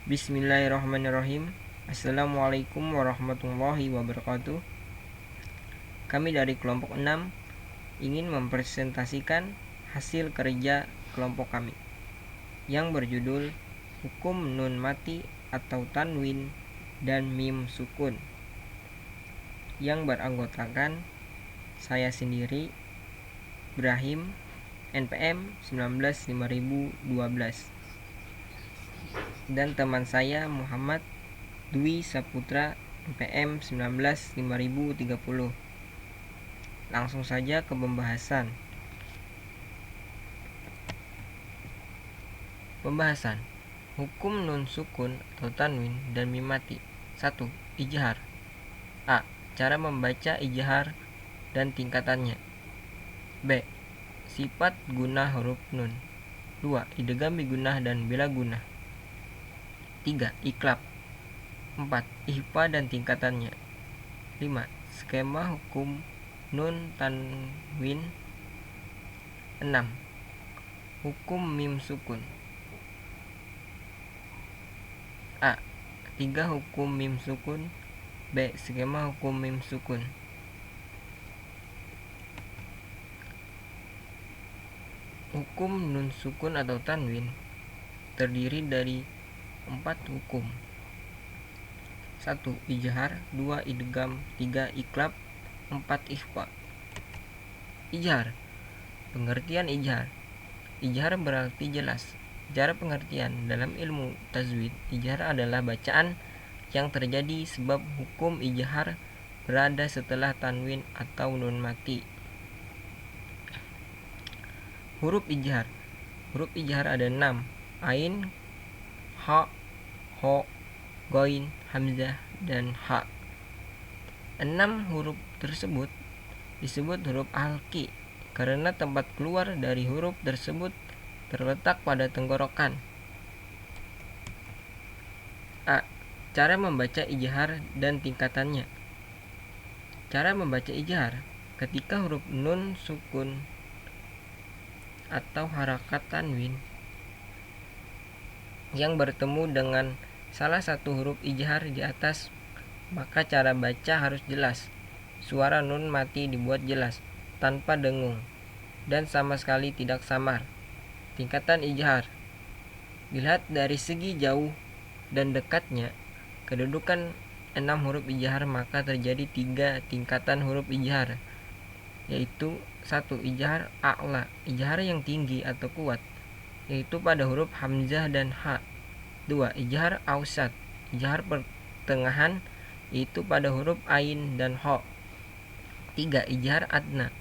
Bismillahirrahmanirrahim. Assalamualaikum warahmatullahi wabarakatuh. Kami dari kelompok 6 ingin mempresentasikan hasil kerja kelompok kami yang berjudul Hukum Nun Mati atau Tanwin dan Mim Sukun, yang beranggotakan saya sendiri, Ibrahim, NPM 19 5012, dan teman saya Muhammad Dwi Saputra, NPM 19 5030. Langsung saja ke pembahasan. Hukum nun sukun atau tanwin dan mim mati. 1. Ijhar. A. Cara membaca ijhar dan tingkatannya. B. Sifat guna huruf nun. 2. Idgham bigunah dan bila gunah. 3. Iklab. 4. Ihfa dan tingkatannya. 5. Skema hukum nun tanwin. 6. Hukum mim sukun. A. 3 hukum mim sukun. B. Skema hukum mim sukun. Hukum nun sukun atau tanwin terdiri dari 4 hukum. 1. Ijhar. 2. Idgham. 3. Iklab. 4. Ikhfa. Ijhar. Pengertian ijhar. Ijhar berarti jelas. Cara pengertian dalam ilmu tajwid, ijhar adalah bacaan yang terjadi sebab hukum ijhar berada setelah tanwin atau nun mati. Huruf ijhar. Huruf ijhar ada 6: ain, ha, ho, ghain, hamzah, dan ha. 6 huruf tersebut disebut huruf halqi karena tempat keluar dari huruf tersebut terletak pada tenggorokan. A. Cara membaca ijhar dan tingkatannya. Cara membaca ijhar: ketika huruf nun sukun atau harakat tanwin yang bertemu dengan salah satu huruf ijhar di atas, maka cara baca harus jelas. Suara nun mati dibuat jelas, tanpa dengung, dan sama sekali tidak samar. Tingkatan ijhar: dilihat dari segi jauh dan dekatnya kedudukan 6 huruf ijhar, maka terjadi 3 tingkatan huruf ijhar, yaitu 1. Ijhar a'la, ijhar yang tinggi atau kuat, yaitu pada huruf hamzah dan ha. 2. Ijhar ausat, ijhar pertengahan, yaitu pada huruf ain dan ho. 3. Ijhar adna,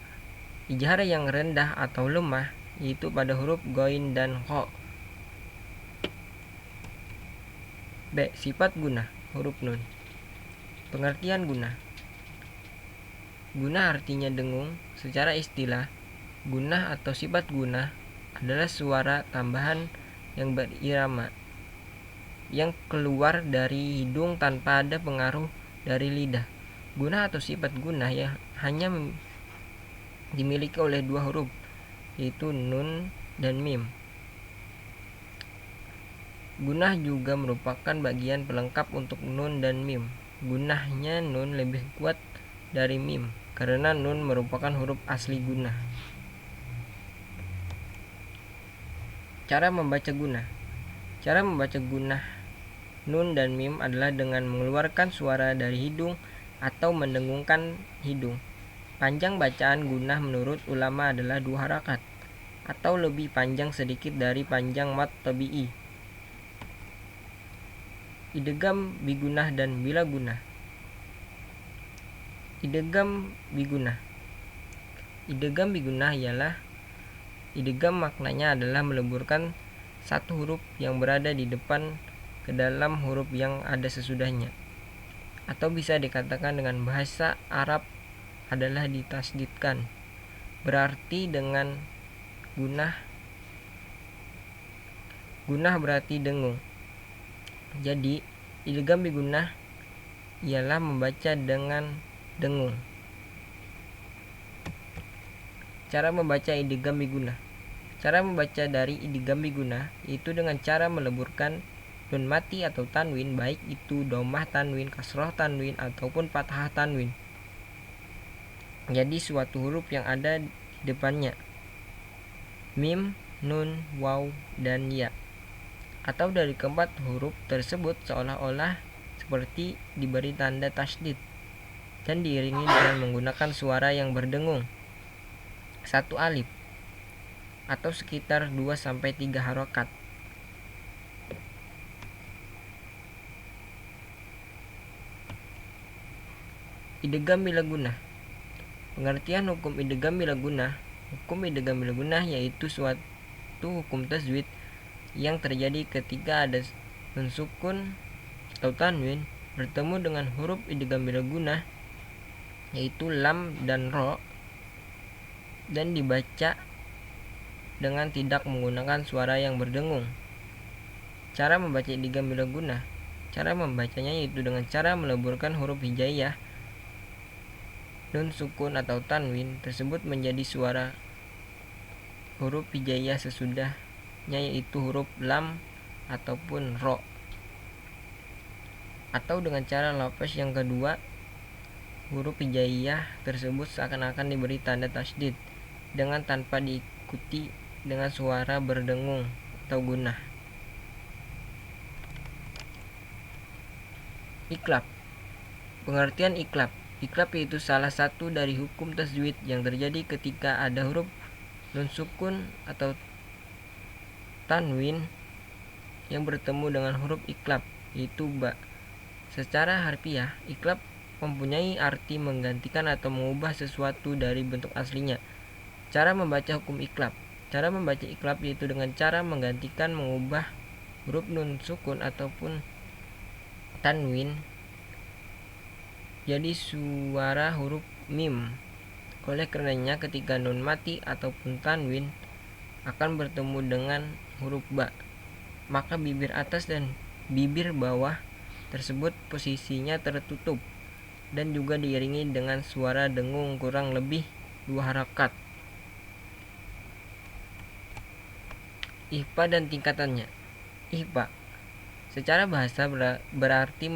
ijhar yang rendah atau lemah, yaitu pada huruf ghain dan ho. B. Sifat gunah huruf nun. Pengertian gunah. Gunah artinya dengung. Secara istilah, gunah atau sifat gunah adalah suara tambahan yang berirama yang keluar dari hidung tanpa ada pengaruh dari lidah. Gunah atau sifat gunah yang hanya dimiliki oleh 2 huruf, yaitu nun dan mim. Gunah juga merupakan bagian pelengkap untuk nun dan mim. Gunahnya nun lebih kuat dari mim karena nun merupakan huruf asli gunah. Cara membaca gunah. Cara membaca gunah nun dan mim adalah dengan mengeluarkan suara dari hidung atau mendengungkan hidung. Panjang bacaan gunah menurut ulama adalah 2 harakat atau lebih panjang sedikit dari panjang mad tabi'i. Idgham bigunah dan bila gunah. Idgham bigunah. Idgham bigunah ialah idgham, maknanya adalah meleburkan satu huruf yang berada di depan ke dalam huruf yang ada sesudahnya, atau bisa dikatakan dengan bahasa Arab adalah ditasdidkan. Berarti dengan gunah berarti dengung. Jadi idgham bigunah ialah membaca dengan dengung. Cara membaca idgham bigunah. Cara membaca dari idgham bigunah yaitu dengan cara meleburkan nun mati atau tanwin, baik itu dhammah tanwin, kasroh tanwin, ataupun fathah tanwin. Jadi suatu huruf yang ada di depannya mim, nun, waw, dan ya, atau dari keempat huruf tersebut seolah-olah seperti diberi tanda tasydid dan diiringi dengan menggunakan suara yang berdengung. 1 alif atau sekitar 2-3 harokat. Idgham bila gunah. Pengertian hukum idgham bila gunah. Hukum idgham bila gunah yaitu suatu hukum tajwid yang terjadi ketika ada nun sukun atau tanwin bertemu dengan huruf idgham bila gunah yaitu lam dan ro, dan dibaca dengan tidak menggunakan suara yang berdengung. Cara membaca idgham bila gunah. Cara membacanya yaitu dengan cara meleburkan huruf hijaiyah nun sukun atau tanwin tersebut menjadi suara huruf hijaiyah sesudahnya, yaitu huruf lam ataupun ro. Atau dengan cara lafaz yang kedua, huruf hijaiyah tersebut seakan-akan diberi tanda tasydid dengan tanpa diikuti dengan suara berdengung atau gunah. Iklab. Pengertian iklab. Iklab yaitu salah satu dari hukum tajwid yang terjadi ketika ada huruf nun sukun atau tanwin yang bertemu dengan huruf iklab yaitu ba. Secara harfiah, iklab mempunyai arti menggantikan atau mengubah sesuatu dari bentuk aslinya. Cara membaca hukum iklab. Cara membaca iklab yaitu dengan cara menggantikan mengubah huruf nun sukun ataupun tanwin jadi suara huruf mim. Oleh karenanya ketika nun mati ataupun tanwin akan bertemu dengan huruf ba, maka bibir atas dan bibir bawah tersebut posisinya tertutup dan juga diiringi dengan suara dengung kurang lebih 2 harakat. Ihfa dan tingkatannya. Ihfa secara bahasa berarti